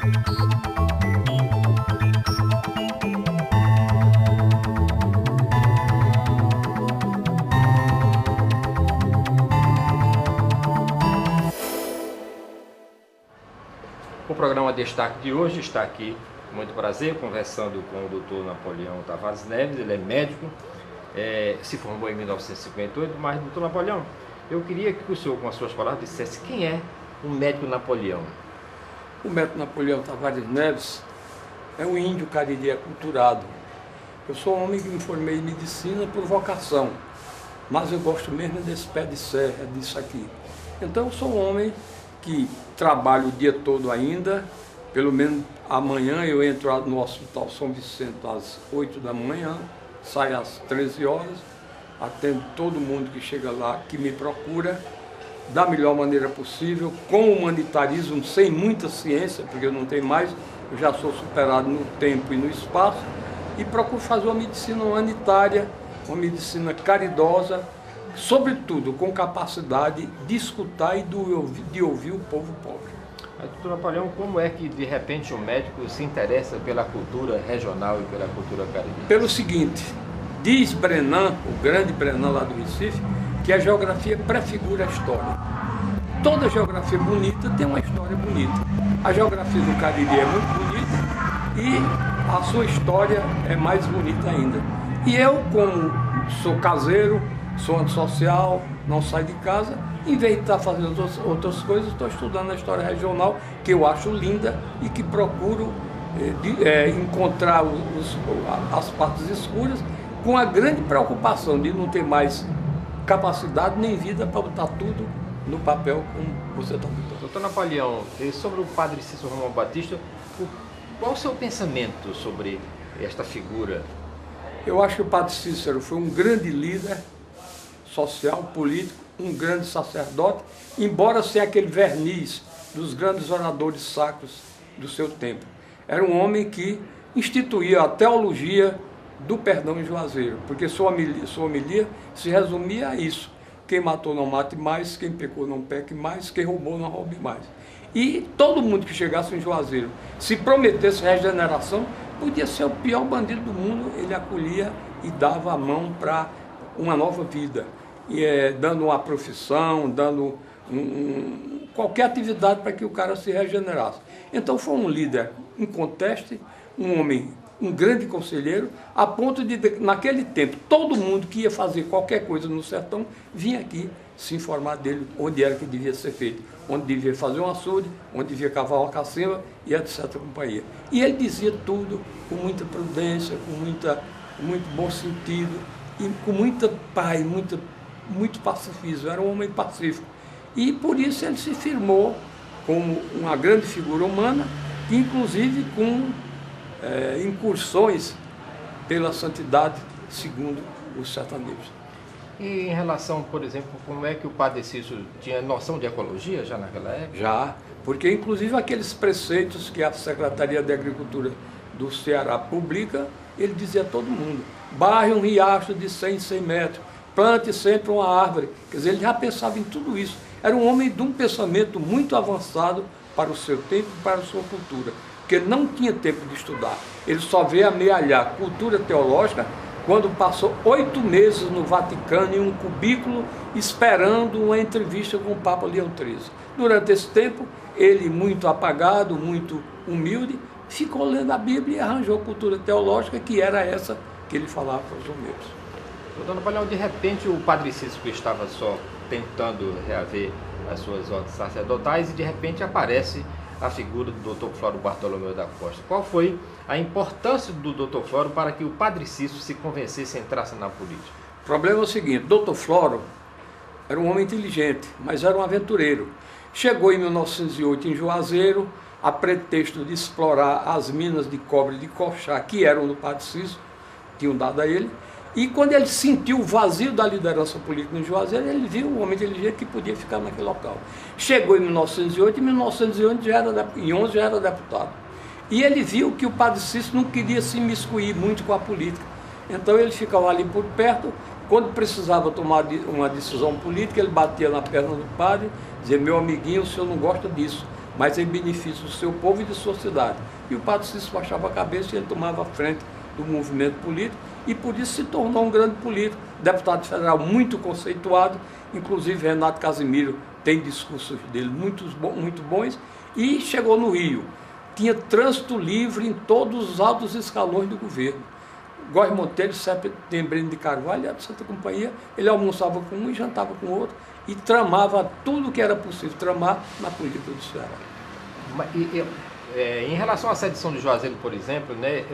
O programa Destaque de hoje está aqui, com muito prazer, conversando com o Dr. Napoleão Tavares Neves. Ele é médico, se formou em 1958, mas, Dr. Napoleão, eu queria que o senhor, com as suas palavras, dissesse quem é o médico Napoleão. O médico Napoleão Tavares Neves é um índio cariri aculturado. Eu sou um homem que me formei em medicina por vocação, mas eu gosto mesmo desse pé de serra, disso aqui. Então eu sou um homem que trabalho o dia todo ainda, pelo menos amanhã eu entro no Hospital São Vicente às 8 da manhã, saio às 13 horas, atendo todo mundo que chega lá, que me procura, da melhor maneira possível, com humanitarismo, sem muita ciência, porque eu não tenho mais, eu já sou superado no tempo e no espaço, e procuro fazer uma medicina humanitária, uma medicina caridosa, sobretudo com capacidade de escutar e de ouvir o povo pobre. Doutor Napoleão, como é que de repente o médico se interessa pela cultura regional e pela cultura caririense? Pelo seguinte, diz Brenan, o grande Brenan lá do Recife, que a geografia prefigura a história. Toda geografia bonita tem uma história bonita. A geografia do Cariri é muito bonita e a sua história é mais bonita ainda. E eu, como sou caseiro, sou antissocial, não saio de casa, em vez de estar fazendo outras coisas, estou estudando a história regional, que eu acho linda e que procuro encontrar as partes escuras, com a grande preocupação de não ter mais capacidade nem vida para botar tudo no papel como você está botando. Doutor Napoleão, sobre o padre Cícero Romão Batista, qual o seu pensamento sobre esta figura? Eu acho que o padre Cícero foi um grande líder social, político, um grande sacerdote, embora sem aquele verniz dos grandes oradores sacros do seu tempo. Era um homem que instituía a teologia do perdão em Juazeiro, porque sua homilia se resumia a isso: quem matou não mate mais, quem pecou não peque mais, quem roubou não roube mais. E todo mundo que chegasse em Juazeiro, se prometesse regeneração, podia ser o pior bandido do mundo, ele acolhia e dava a mão para uma nova vida, dando uma profissão, dando qualquer atividade para que o cara se regenerasse. Então foi um líder inconteste, um homem, um grande conselheiro, a ponto de, naquele tempo, todo mundo que ia fazer qualquer coisa no sertão, vinha aqui se informar dele, onde era que devia ser feito, onde devia fazer um açude, onde devia cavar uma cacimba e etc. companhia. E ele dizia tudo com muita prudência, com muito bom sentido, e com muita paz, muito pacifismo. Era um homem pacífico. E por isso ele se firmou como uma grande figura humana, inclusive com incursões pela santidade, segundo os sertanejos. E em relação, por exemplo, como é que o padre Cícero tinha noção de ecologia já naquela época? Já, porque inclusive aqueles preceitos que a Secretaria de Agricultura do Ceará publica, ele dizia a todo mundo: barre um riacho de 100 em 100 metros, plante sempre uma árvore. Quer dizer, ele já pensava em tudo isso. Era um homem de um pensamento muito avançado para o seu tempo e para a sua cultura, porque ele não tinha tempo de estudar. Ele só veio amealhar cultura teológica quando passou 8 meses no Vaticano, em um cubículo, esperando uma entrevista com o Papa Leão XIII. Durante esse tempo, ele, muito apagado, muito humilde, ficou lendo a Bíblia e arranjou cultura teológica, que era essa que ele falava para os romeiros. Doutor Napoleão, de repente o padre Cícero estava só tentando reaver as suas ordens sacerdotais e de repente aparece a figura do Dr. Floro Bartolomeu da Costa. Qual foi a importância do Dr. Floro para que o padre Cícero se convencesse e entrasse na política? O problema é o seguinte: Dr. Floro era um homem inteligente, mas era um aventureiro. Chegou em 1908 em Juazeiro, a pretexto de explorar as minas de cobre de Coxá, que eram do padre Cícero, tinham dado a ele. E quando ele sentiu o vazio da liderança política em Juazeiro, ele viu um homem inteligente que podia ficar naquele local. Chegou em 1908, em 1911 já era deputado. E ele viu que o padre Cícero não queria se imiscuir muito com a política. Então ele ficava ali por perto. Quando precisava tomar uma decisão política, ele batia na perna do padre, dizia: meu amiguinho, o senhor não gosta disso, mas em benefício do seu povo e de sua cidade. E o Padre Cícero baixava a cabeça e ele tomava a frente do movimento político e por isso se tornou um grande político, deputado federal muito conceituado, inclusive Renato Casimiro tem discursos dele muito bons, e chegou no Rio. Tinha trânsito livre em todos os altos escalões do governo. Góes Monteiro, Setembrino de Carvalho, era de Santa Companhia, ele almoçava com um e jantava com o outro, e tramava tudo o que era possível tramar na política do Ceará. Em relação à sedição de Juazeiro, por exemplo, né,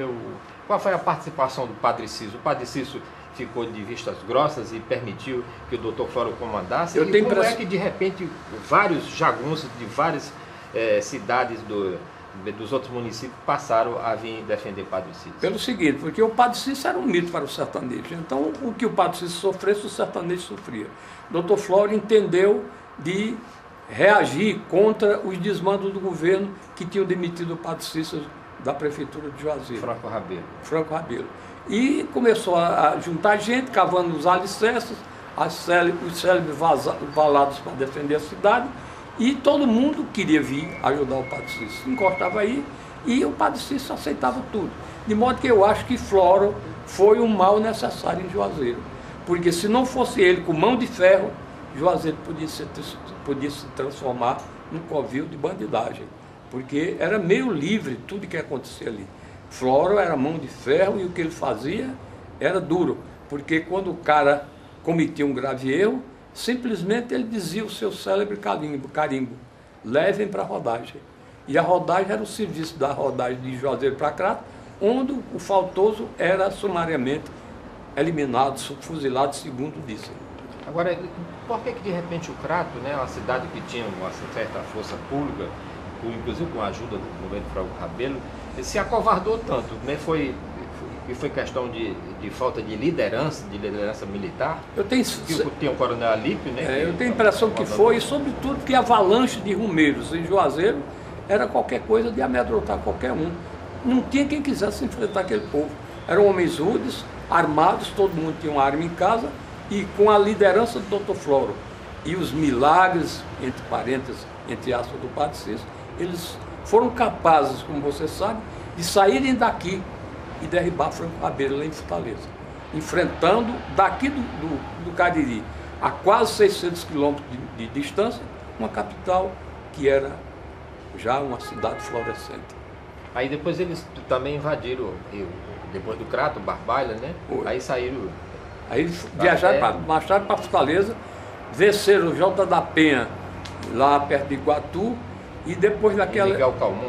qual foi a participação do Padre Cícero? O Padre Cícero ficou de vistas grossas e permitiu que o doutor Floro comandasse? E como é que, de repente, vários jagunços de várias cidades dos outros municípios passaram a vir defender o Padre Cícero? Pelo seguinte, porque o Padre Cícero era um mito para o sertanejo. Então, o que o Padre Cícero sofresse, o sertanejo sofria. O doutor Floro entendeu de reagir contra os desmandos do governo que tinham demitido o Padre Cícero da prefeitura de Juazeiro. Franco Rabelo. E começou a juntar gente, cavando os alicerces, os célebres valados para defender a cidade, e todo mundo queria vir ajudar o Padre Cícero. Encostava aí e o Padre Cícero aceitava tudo. De modo que eu acho que Floro foi um mal necessário em Juazeiro. Porque se não fosse ele com mão de ferro, Juazeiro podia se transformar num covil de bandidagem. Porque era meio livre tudo que acontecia ali. Floro era mão de ferro e o que ele fazia era duro. Porque quando o cara cometia um grave erro, simplesmente ele dizia o seu célebre carimbo, levem para a rodagem. E a rodagem era o serviço da rodagem de Juazeiro para Crato, onde o faltoso era sumariamente eliminado, fuzilado, segundo dizem. Agora, por que de repente o Crato, né, uma cidade que tinha uma certa força pública, inclusive com a ajuda do governo Franco Rabelo, se acovardou tanto, né? Foi questão de falta de liderança militar? Tinha o coronel Alípio, né? Eu tenho a impressão que foi, e sobretudo que a avalanche de rumeiros em Juazeiro era qualquer coisa de amedrontar qualquer um. Não tinha quem quisesse enfrentar aquele povo. Eram homens rudes, armados, todo mundo tinha uma arma em casa, e com a liderança do Dr. Floro e os milagres, entre parênteses, entre aspas, do Padre Cícero, eles foram capazes, como você sabe, de saírem daqui e derribar Franco Rabelo lá em Fortaleza, enfrentando daqui do Cariri a quase 600 quilômetros de distância, uma capital que era já uma cidade florescente. Aí depois eles também invadiram o Rio, depois do Crato, Barbalha, né? Foi. Aí saíram... Aí viajaram, marcharam para Fortaleza, venceram o Jota da Penha lá perto de Iguatu, e depois daquela...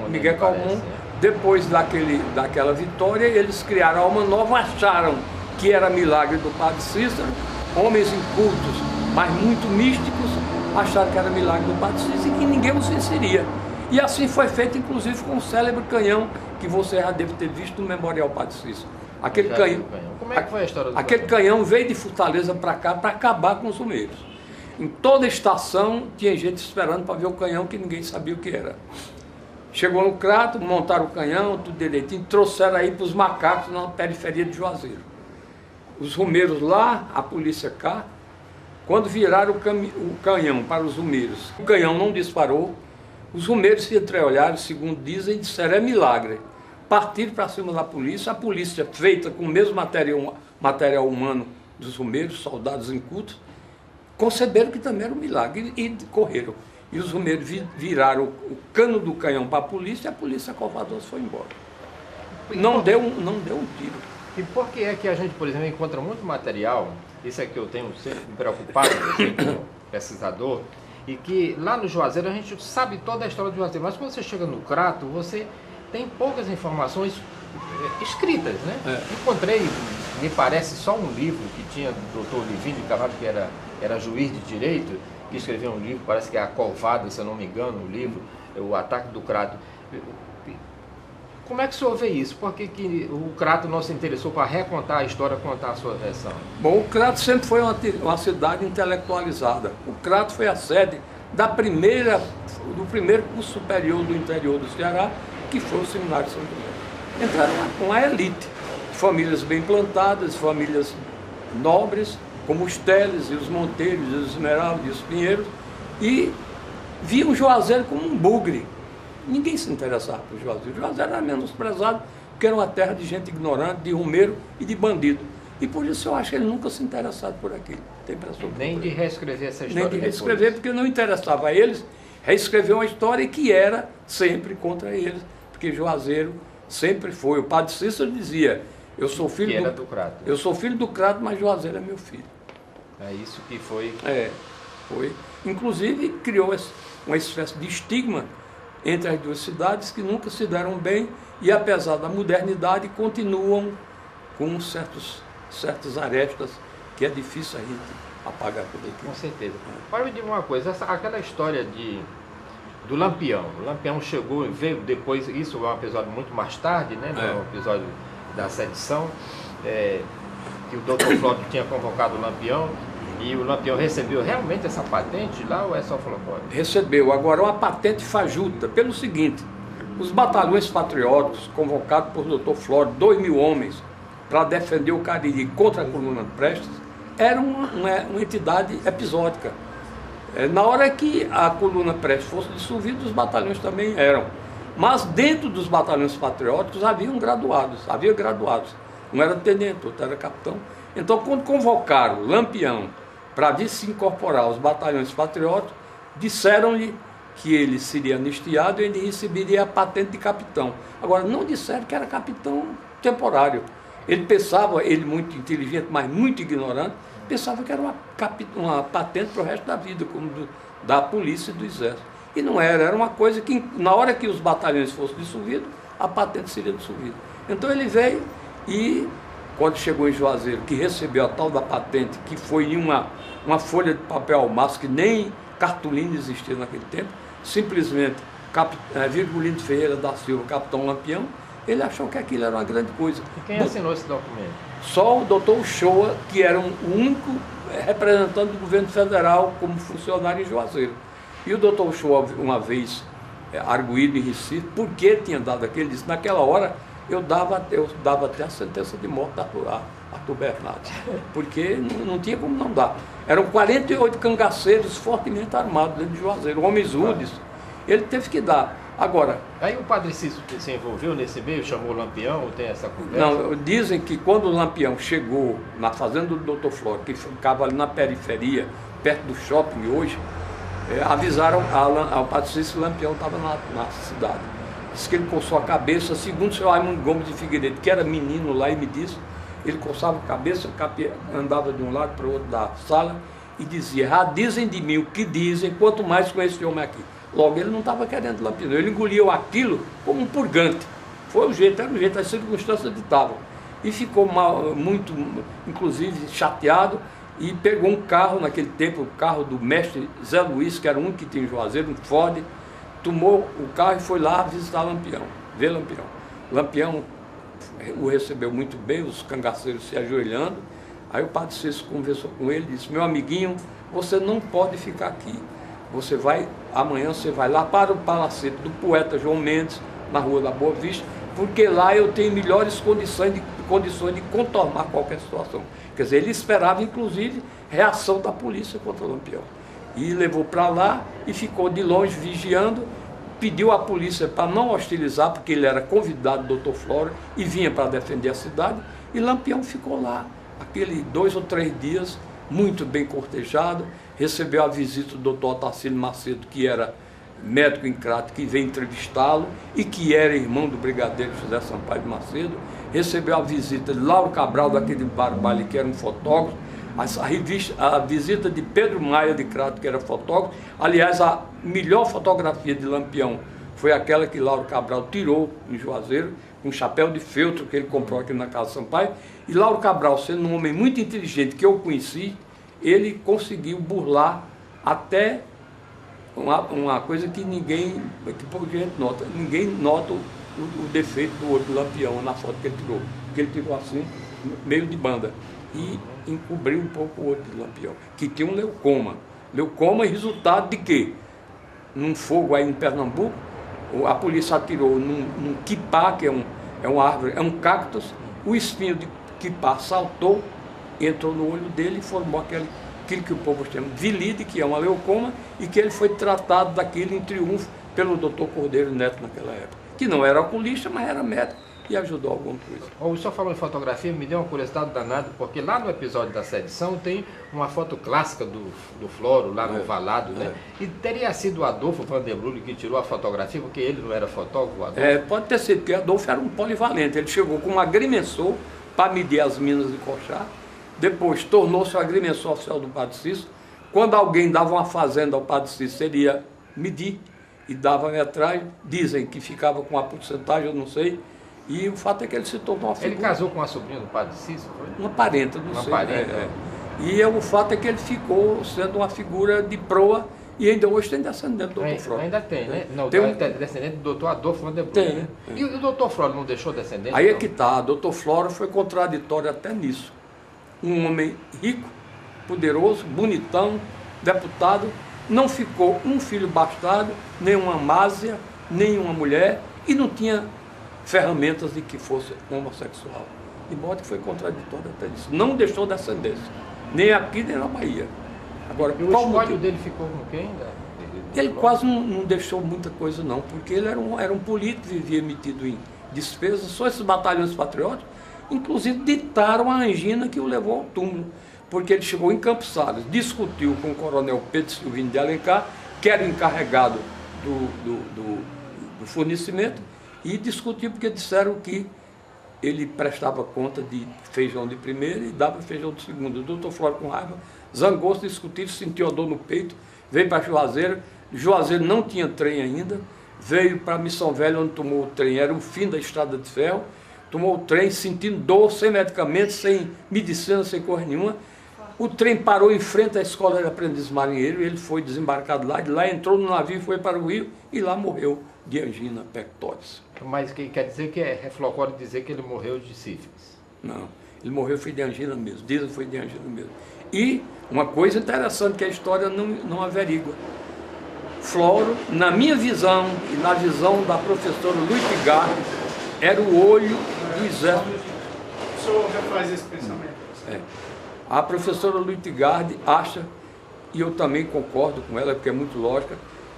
Miguel Calmon, depois daquela vitória, eles criaram Alma Nova, acharam que era milagre do Padre Cícero, homens incultos, mas muito místicos, acharam que era milagre do Padre Cícero e que ninguém os venceria. E assim foi feito, inclusive, com o célebre canhão que você já deve ter visto no Memorial Padre Cícero. Aquele canhão, como é que foi a história do aquele canhão veio de Fortaleza para cá para acabar com os rumeiros. Em toda a estação tinha gente esperando para ver o canhão que ninguém sabia o que era. Chegou no Crato, montaram o canhão, tudo direitinho, trouxeram aí para os macacos na periferia de Juazeiro. Os rumeiros lá, a polícia cá, quando viraram o canhão para os rumeiros, o canhão não disparou, os rumeiros se entreolharam, segundo dizem, disseram é milagre. Partiram para cima da polícia, a polícia feita com o mesmo material humano dos rumeiros, soldados incultos, conceberam que também era um milagre e correram. E os rumeiros viraram o cano do canhão para a polícia e a polícia acovardou-se e foi embora. Não deu um tiro. E por que é que a gente, por exemplo, encontra muito material, isso é que eu tenho sempre me preocupado, como pesquisador, e que lá no Juazeiro a gente sabe toda a história do Juazeiro, mas quando você chega no Crato, você tem poucas informações escritas, né? Encontrei, me parece, só um livro que tinha do Dr. Livinho de Carvalho, que era juiz de direito, que escreveu um livro, parece que é A Covada, se eu não me engano, o livro, O Ataque do Crato. Como é que o senhor vê isso? Por que o Crato não se interessou para recontar a história, contar a sua versão? Bom, o Crato sempre foi uma cidade intelectualizada. O Crato foi a sede do primeiro curso superior do interior do Ceará, que foi o Seminário de São Tomé. Entraram lá com a elite, famílias bem plantadas, famílias nobres, como os Teles e os Monteiros, e os Esmeraldas e os Pinheiros, e viam Juazeiro como um bugre, ninguém se interessava por Juazeiro. Juazeiro era menosprezado porque era uma terra de gente ignorante, de rumeiro e de bandido. E por isso eu acho que ele nunca se interessava por aquilo. Tem impressão Nem de reescrever essa história. Nem de reescrever, porque não interessava a eles reescrever uma história que era sempre contra eles, porque Juazeiro sempre foi. O padre Cícero dizia, eu sou filho do Crato. Eu sou filho do Crato, mas Juazeiro é meu filho. É isso que foi. Foi. Inclusive criou uma espécie de estigma entre as duas cidades que nunca se deram bem e, apesar da modernidade, continuam com certas arestas que é difícil a gente apagar por aqui. Com certeza. Para me dizer uma coisa, aquela história do Lampião. O Lampião chegou, veio depois, isso é um episódio muito mais tarde, né? No episódio da sedição, que o doutor Flório tinha convocado o Lampião. E o Lampião recebeu realmente essa patente lá ou é só folclore? Recebeu. Agora, uma patente fajuta, pelo seguinte, os batalhões patrióticos convocados por Dr. Flório, 2.000 homens, para defender o Cariri contra a coluna de Prestes, era uma entidade episódica. Na hora que a coluna Prestes fosse dissolvida, os batalhões também eram. Mas dentro dos batalhões patrióticos havia graduados. Um era tenente, outro era capitão. Então, quando convocaram Lampião para vir se incorporar aos batalhões patrióticos, disseram-lhe que ele seria anistiado e ele receberia a patente de capitão. Agora, não disseram que era capitão temporário. Ele pensava, ele muito inteligente, mas muito ignorante, pensava que era uma patente para o resto da vida, como da polícia e do exército. E não era uma coisa que, na hora que os batalhões fossem dissolvidos, a patente seria dissolvida. Então ele veio e, quando chegou em Juazeiro, que recebeu a tal da patente, que foi em uma folha de papel almaço, que nem cartolina existia naquele tempo, simplesmente Virgulino Ferreira da Silva, capitão Lampião, ele achou que aquilo era uma grande coisa. E quem assinou esse documento? Só o doutor Uchoa, que era o único representante do governo federal como funcionário em Juazeiro. E o doutor Uchoa, uma vez arguído em Recife, por que tinha dado aquele? Ele disse, naquela hora eu dava até a sentença de morte a Arthur Bernardes, porque não tinha como não dar. Eram 48 cangaceiros fortemente armados dentro de Juazeiro, homens rudes. Ele teve que dar. Agora... Aí o padre Cícero se envolveu nesse meio, chamou o Lampião, tem essa conversa? Não, dizem que quando o Lampião chegou na fazenda do Dr. Flório, que ficava ali na periferia, perto do shopping hoje, avisaram ao padre Cícero que o Lampião estava na cidade. Diz que ele coçou a cabeça, segundo o senhor Raimundo Gomes de Figueiredo, que era menino lá, e me disse, ele coçava a cabeça, andava de um lado para o outro da sala e dizia, dizem de mim o que dizem, quanto mais com esse homem aqui. Logo, ele não estava querendo Lampião, ele engoliu aquilo como um purgante. Era o jeito, as circunstâncias ditavam. E ficou muito, inclusive, chateado, e pegou um carro, naquele tempo, o carro do mestre Zé Luiz, que era o único que tinha em Juazeiro, um Ford, tomou o carro e foi lá visitar Lampião, ver Lampião. Lampião o recebeu muito bem, os cangaceiros se ajoelhando. Aí o padre Cícero conversou com ele e disse, meu amiguinho, você não pode ficar aqui. Amanhã você vai lá para o palacete do poeta João Mendes, na Rua da Boa Vista, porque lá eu tenho melhores condições de contornar qualquer situação. Quer dizer, ele esperava, inclusive, reação da polícia contra o Lampião. E levou para lá e ficou de longe vigiando, pediu à polícia para não hostilizar, porque ele era convidado do Dr. Flório e vinha para defender a cidade, e Lampião ficou lá, aquele 2 ou 3 dias, muito bem cortejado, recebeu a visita do Dr. Otacílio Macedo, que era médico em Crato, que veio entrevistá-lo e que era irmão do brigadeiro José Sampaio de Macedo, recebeu a visita de Lauro Cabral, daquele Barbalho, que era um fotógrafo, a visita de Pedro Maia de Crato, que era fotógrafo. Aliás, a melhor fotografia de Lampião foi aquela que Lauro Cabral tirou em Juazeiro, com um chapéu de feltro que ele comprou aqui na Casa Sampaio. E Lauro Cabral, sendo um homem muito inteligente que eu conheci, ele conseguiu burlar até uma coisa que pouca gente nota. Ninguém nota o defeito do olho do Lampião na foto que ele tirou. Porque ele tirou assim, meio de banda. E encobriu um pouco o olho do Lampião, que tinha um leucoma. Leucoma é resultado de quê? Num fogo aí em Pernambuco, a polícia atirou num quipá, que é uma árvore, é um cactus, o espinho de quipá saltou, entrou no olho dele e formou aquilo que o povo chama de vilide, que é uma leucoma, e que ele foi tratado daquilo em triunfo pelo doutor Cordeiro Neto naquela época, que não era oculista, mas era médico e ajudou alguma coisa. O senhor falou em fotografia, me deu uma curiosidade danada, porque lá no episódio da sedição tem uma foto clássica do Floro, lá no Valado, né? E teria sido o Adolfo Vanderlulli que tirou a fotografia, porque ele não era fotógrafo, o Adolfo? Pode ter sido, porque Adolfo era um polivalente. Ele chegou com um agrimensor para medir as minas de Coxá, depois tornou-se o agrimensor oficial do Padre Cícero. Quando alguém dava uma fazenda ao Padre Cícero, ele ia medir e dava metragem. Dizem que ficava com uma porcentagem, eu não sei. E o fato é que ele se tornou uma figura. Ele casou com a sobrinha do Padre Cícero, foi? Uma parenta, não sei. Parenta. E o fato é que ele ficou sendo uma figura de proa e ainda hoje tem descendente do Dr. Floro. Ainda tem, né? Não, tem descendente do Dr. Adolfo Vanderlulli. Tem, né? E o Dr. Floro não deixou descendente? Aí não? é que está, Dr. Floro foi contraditório até nisso. Um homem rico, poderoso, bonitão, deputado, não ficou um filho bastardo, nem uma másia, nem uma mulher, e não tinha ferramentas de que fosse homossexual. De modo que foi contraditório até nisso. Não deixou descendência, nem aqui nem na Bahia. Agora, e o espólio dele ficou com quem? Ele quase não deixou muita coisa não, porque ele era um político, vivia metido em despesas. Só esses batalhões patrióticos, inclusive, ditaram a angina que o levou ao túmulo, porque ele chegou em Campos Sales, discutiu com o coronel Pedro Silvino de Alencar, que era o encarregado do fornecimento, e discutiu porque disseram que ele prestava conta de feijão de primeira e dava feijão de segunda. O doutor Floro, com raiva, zangou-se, discutiu, sentiu a dor no peito, veio para Juazeiro. Juazeiro não tinha trem ainda, veio para Missão Velha, onde tomou o trem, era o fim da estrada de ferro, tomou o trem sentindo dor, sem medicamentos, sem medicina, sem coisa nenhuma. O trem parou em frente à escola de aprendiz marinheiro, ele foi desembarcado lá, de lá entrou no navio, foi para o Rio e lá morreu de angina pectoris. Mas que quer dizer que é reflocório dizer que ele morreu de sífilis? Não, ele morreu foi de angina mesmo, dizem que foi de angina mesmo. E uma coisa interessante que a história não averigua. Floro, na minha visão e na visão da professora Luitgard, era o olho do exército. O senhor refaz esse pensamento? A professora Luitgard acha, e eu também concordo com ela, porque é muito lógica,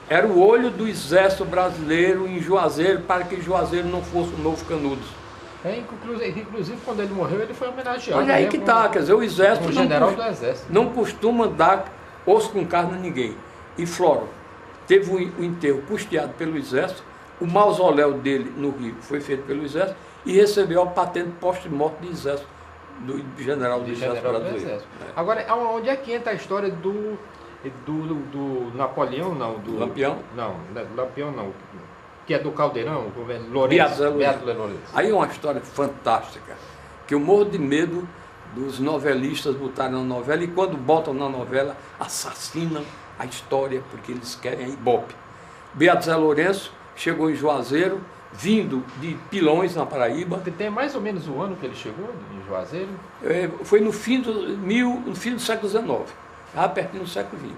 era o olho do exército brasileiro em Juazeiro, para que Juazeiro não fosse o novo Canudos. Inclusive, quando ele morreu, ele foi homenageado. Olha aí que está, quer dizer, o exército, general do exército não costuma dar osso com carne a ninguém. E Floro teve o enterro custeado pelo exército, o mausoléu dele no Rio foi feito pelo exército e recebeu a patente post-morte de exército, do general do exército brasileiro. Agora, onde é que entra a história do Napoleão, não? Do Lampião? Não, Lampião não. Que é do Caldeirão, o governo Lourenço. Aí é uma história fantástica, que eu morro de medo dos novelistas botarem na novela, e quando botam na novela, assassinam a história, porque eles querem a ibope. Beato Zé Lourenço chegou em Juazeiro, vindo de Pilões, na Paraíba. Tem mais ou menos o ano que ele chegou em Juazeiro? Foi no fim do século XIX, já pertinho do século XX.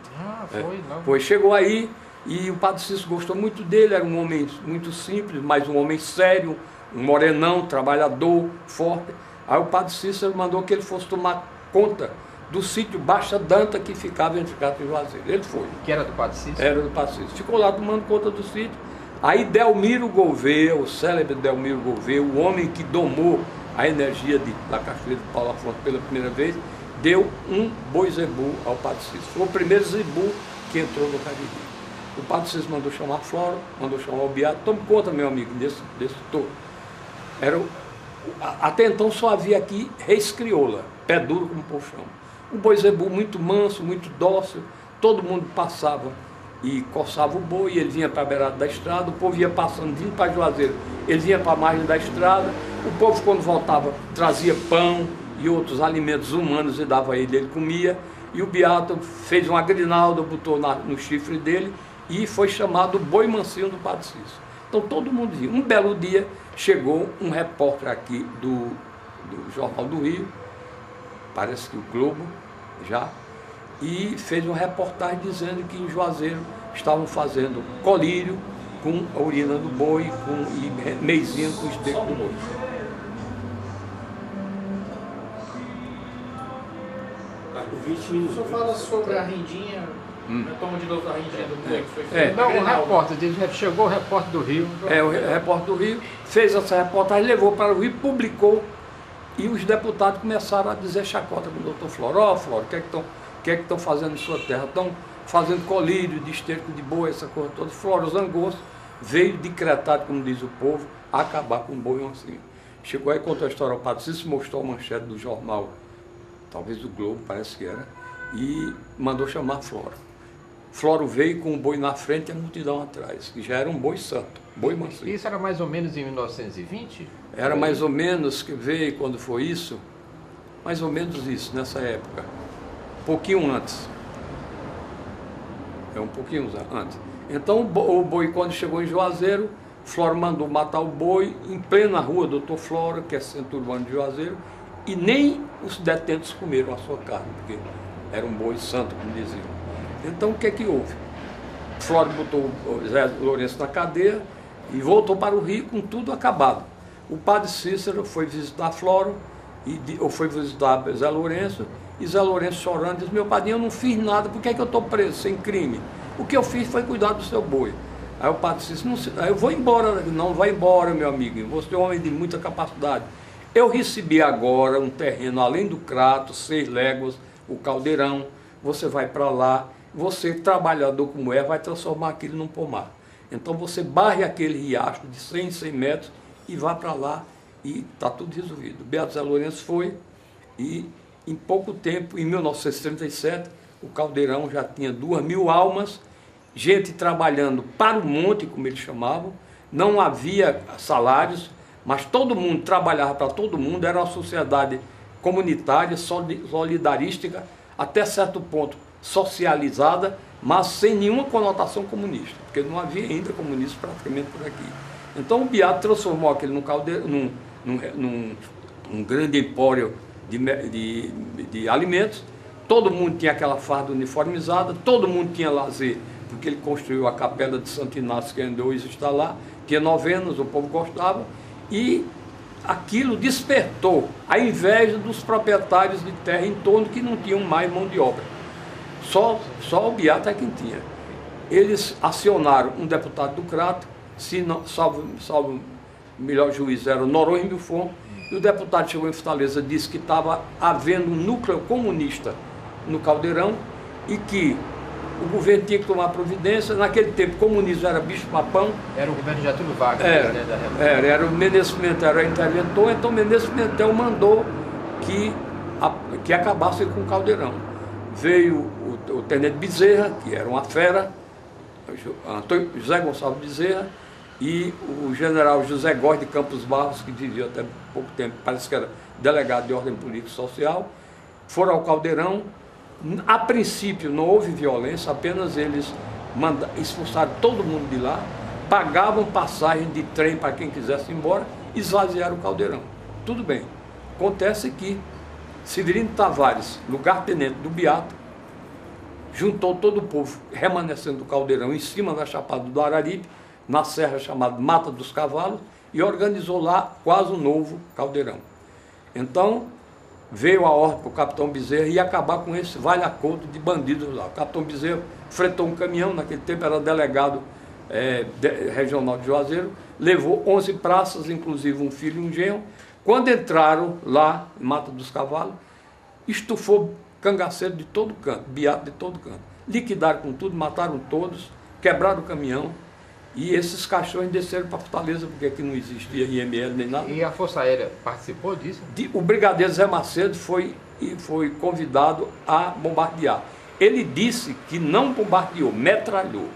Não. Foi, chegou aí, e o Padre Cícero gostou muito dele, era um homem muito simples, mas um homem sério, um morenão, trabalhador, forte. Aí o Padre Cícero mandou que ele fosse tomar conta do sítio Baixa Danta, que ficava entre Cato e Juazeiro. Ele foi. Que era do Padre Cícero? Era do Padre Cícero. Ficou lá tomando conta do sítio. Aí Delmiro Gouveia, o célebre Delmiro Gouveia, o homem que domou a energia da Cachoeira de Paulo Afonso pela primeira vez, deu um boi zebu ao Padre Cícero. Foi o primeiro zebu que entrou no Cariri. O Padre Cícero mandou chamar Floro, mandou chamar o Beato. Tome conta, meu amigo, desse touro. Até então só havia aqui reis crioula, pé duro como o povo chama. Um boi zebu muito manso, muito dócil, todo mundo passava e coçava o boi, ele vinha para a beirada da estrada, o povo ia passando, vindo para Juazeiro, ele vinha para a margem da estrada, o povo quando voltava trazia pão e outros alimentos humanos e dava a ele comia, e o Beato fez uma grinalda, botou no chifre dele e foi chamado boi mansinho do Padre Cícero. Então todo mundo via. Um belo dia chegou um repórter aqui do Jornal do Rio, parece que o Globo já, e fez uma reportagem dizendo que em Juazeiro estavam fazendo colírio com a urina do boi e meizinho com o esterco do boi. O senhor fala sobre a rendinha Retoma de novo a rendinha do boi, que foi feito. Não, o repórter, chegou o repórter do Rio. O repórter do Rio fez essa reportagem, levou para o Rio, publicou, e os deputados começaram a dizer chacota com o doutor Floro. Ó, Floro, o que é que estão fazendo em sua terra? Estão fazendo colírio de esterco de boi, essa coisa toda. Floro zangou-se, veio decretado, como diz o povo, a acabar com o boi oncinho. Chegou aí, contou a história ao Padre Cícero, mostrou a manchete do jornal, talvez do Globo, parece que era, e mandou chamar Floro. Floro veio com o boi na frente e a multidão atrás, que já era um boi santo, boi mansinho. Isso era mais ou menos em 1920? Era mais ou menos, que veio quando foi isso, mais ou menos isso, nessa época. Um pouquinho antes. Um pouquinho antes. Então o boi, quando chegou em Juazeiro, Floro mandou matar o boi em plena rua, doutor Floro, que é centro urbano de Juazeiro, e nem os detentos comeram a sua carne, porque era um boi santo, como diziam. Então o que é que houve? Floro botou o Zé Lourenço na cadeia e voltou para o Rio com tudo acabado. O padre Cícero foi visitar Floro, ou foi visitar Zé Lourenço, e Zé Lourenço chorando disse: meu padrinho, eu não fiz nada, por que é que eu estou preso sem crime? O que eu fiz foi cuidar do seu boi. Aí o padre disse: eu vou embora. Não vai embora, meu amigo, você é um homem de muita capacidade. Eu recebi agora um terreno além do Crato, 6 léguas, o Caldeirão, você vai para lá, você, trabalhador como vai transformar aquilo num pomar. Então você barre aquele riacho de 100 em 100 metros e vá para lá e está tudo resolvido. Beato Zé Lourenço foi e em pouco tempo, em 1937, o Caldeirão já tinha 2.000 almas, gente trabalhando para o monte, como eles chamavam, não havia salários, mas todo mundo trabalhava para todo mundo, era uma sociedade comunitária, solidarística, até certo ponto socializada, mas sem nenhuma conotação comunista, porque não havia ainda comunismo praticamente por aqui. Então o Beato transformou aquele num grande empório de alimentos, todo mundo tinha aquela farda uniformizada, todo mundo tinha lazer, porque ele construiu a capela de Santo Inácio, que ainda hoje está lá, tinha novenas, o povo gostava, e aquilo despertou a inveja dos proprietários de terra em torno, que não tinham mais mão de obra. Só o Beato é quem tinha. Eles acionaram um deputado do Crato, se não, salvo melhor juiz era o Noronha Milfon, e o deputado chegou em Fortaleza, disse que estava havendo um núcleo comunista no Caldeirão e que o governo tinha que tomar providência. Naquele tempo, o comunismo era bicho-papão. Era o governo de Getúlio Vargas, presidente da República. Era o Menezes Pimentel, era interventor, então o Menezes Pimentel mandou que acabasse com o Caldeirão. Veio o tenente Bezerra, que era uma fera, José Gonçalves Bezerra, e o general José Góes de Campos Barros, que vivia até pouco tempo, parece que era delegado de ordem política e social, foram ao Caldeirão. A princípio não houve violência, apenas eles expulsaram todo mundo de lá, pagavam passagem de trem para quem quisesse ir embora, esvaziaram o Caldeirão. Tudo bem. Acontece que Severino Tavares, lugar-tenente do Beato, juntou todo o povo remanescente do Caldeirão em cima da Chapada do Araripe, na serra chamada Mata dos Cavalos, e organizou lá quase um novo Caldeirão. Então veio a ordem para o capitão Bezerra e acabar com esse vale-acordo de bandidos lá. O capitão Bezerra fretou um caminhão, naquele tempo era delegado regional de Juazeiro, levou 11 praças, inclusive um filho e um genro. Quando entraram lá em Mata dos Cavalos, estufou cangaceiro de todo canto, Beato de todo canto. Liquidaram com tudo, mataram todos, quebraram o caminhão, e esses caixões desceram para Fortaleza, porque aqui não existia IML nem nada. E a Força Aérea participou disso? O brigadeiro Zé Macedo foi convidado a bombardear. Ele disse que não bombardeou, metralhou.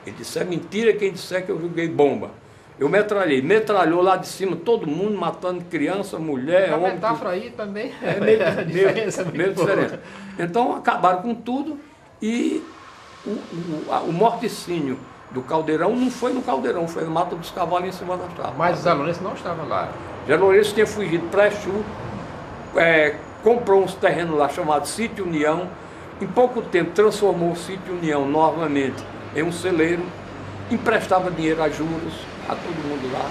Ele disse: é mentira quem disser que eu joguei bomba. Eu metralhou lá de cima todo mundo, matando criança, mulher, a homem. A metáfora aí também é meio diferente. Então acabaram com tudo, e o morticínio do Caldeirão não foi no Caldeirão, foi no Mata dos Cavalos, em cima da chapa. Mas o Zé Lourenço não estava lá. Zé Lourenço tinha fugido para Exu, comprou uns terrenos lá chamados Sítio União. Em pouco tempo transformou o Sítio União novamente em um celeiro, emprestava dinheiro a juros a todo mundo lá.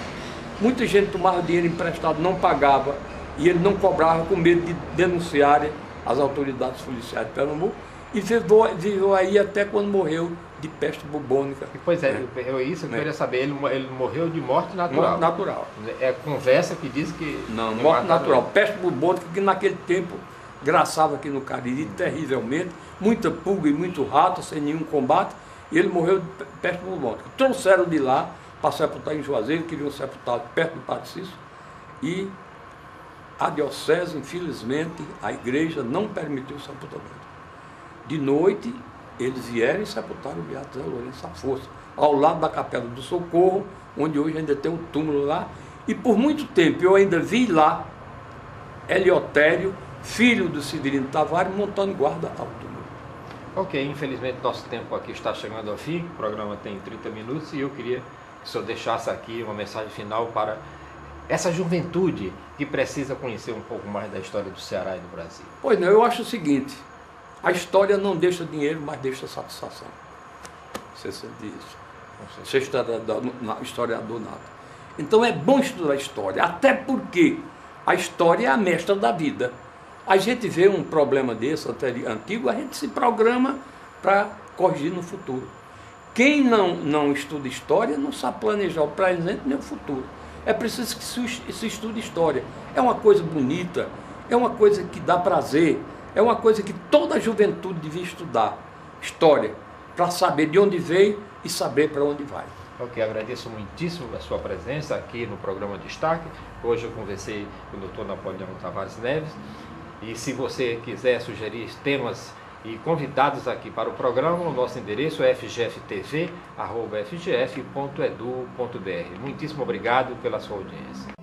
Muita gente tomava dinheiro emprestado, não pagava, e ele não cobrava com medo de denunciarem as autoridades policiais de Pernambuco. e viveu aí até quando morreu de peste bubônica. Pois é, isso eu queria saber, ele morreu de morte natural. Morte natural. É conversa que diz que... Não, morte natural. Peste bubônica, que naquele tempo graçava aqui no Cariri terrivelmente, muita pulga e muito rato, sem nenhum combate, e ele morreu de peste bubônica. Trouxeram de lá para sepultar em Juazeiro, queriam sepultar perto do Padre Cícero, e a diocese, infelizmente, a igreja não permitiu o sepultamento. De noite, eles vieram e sepultaram o Beato Zé Lourenço à força, ao lado da Capela do Socorro, onde hoje ainda tem um túmulo lá, e por muito tempo eu ainda vi lá Eliotério, filho do Severino Tavares, montando guarda ao túmulo. Ok, infelizmente nosso tempo aqui está chegando ao fim, o programa tem 30 minutos e eu queria que o senhor deixasse aqui uma mensagem final para essa juventude que precisa conhecer um pouco mais da história do Ceará e do Brasil. Pois não, eu acho o seguinte, a história não deixa dinheiro, mas deixa satisfação. Você sente isso. Você é historiador nato. Então é bom estudar a história, até porque a história é a mestra da vida. A gente vê um problema desse antigo, a gente se programa para corrigir no futuro. Quem não estuda história não sabe planejar o presente nem o futuro. É preciso que se estude história. É uma coisa bonita, é uma coisa que dá prazer, é uma coisa que toda a juventude devia estudar. História, para saber de onde veio e saber para onde vai. Ok, agradeço muitíssimo a sua presença aqui no programa Destaque. Hoje eu conversei com o Dr. Napoleão Tavares Neves. E se você quiser sugerir temas e convidados aqui para o programa, o nosso endereço é fgftv@fgf.edu.br. Muitíssimo obrigado pela sua audiência.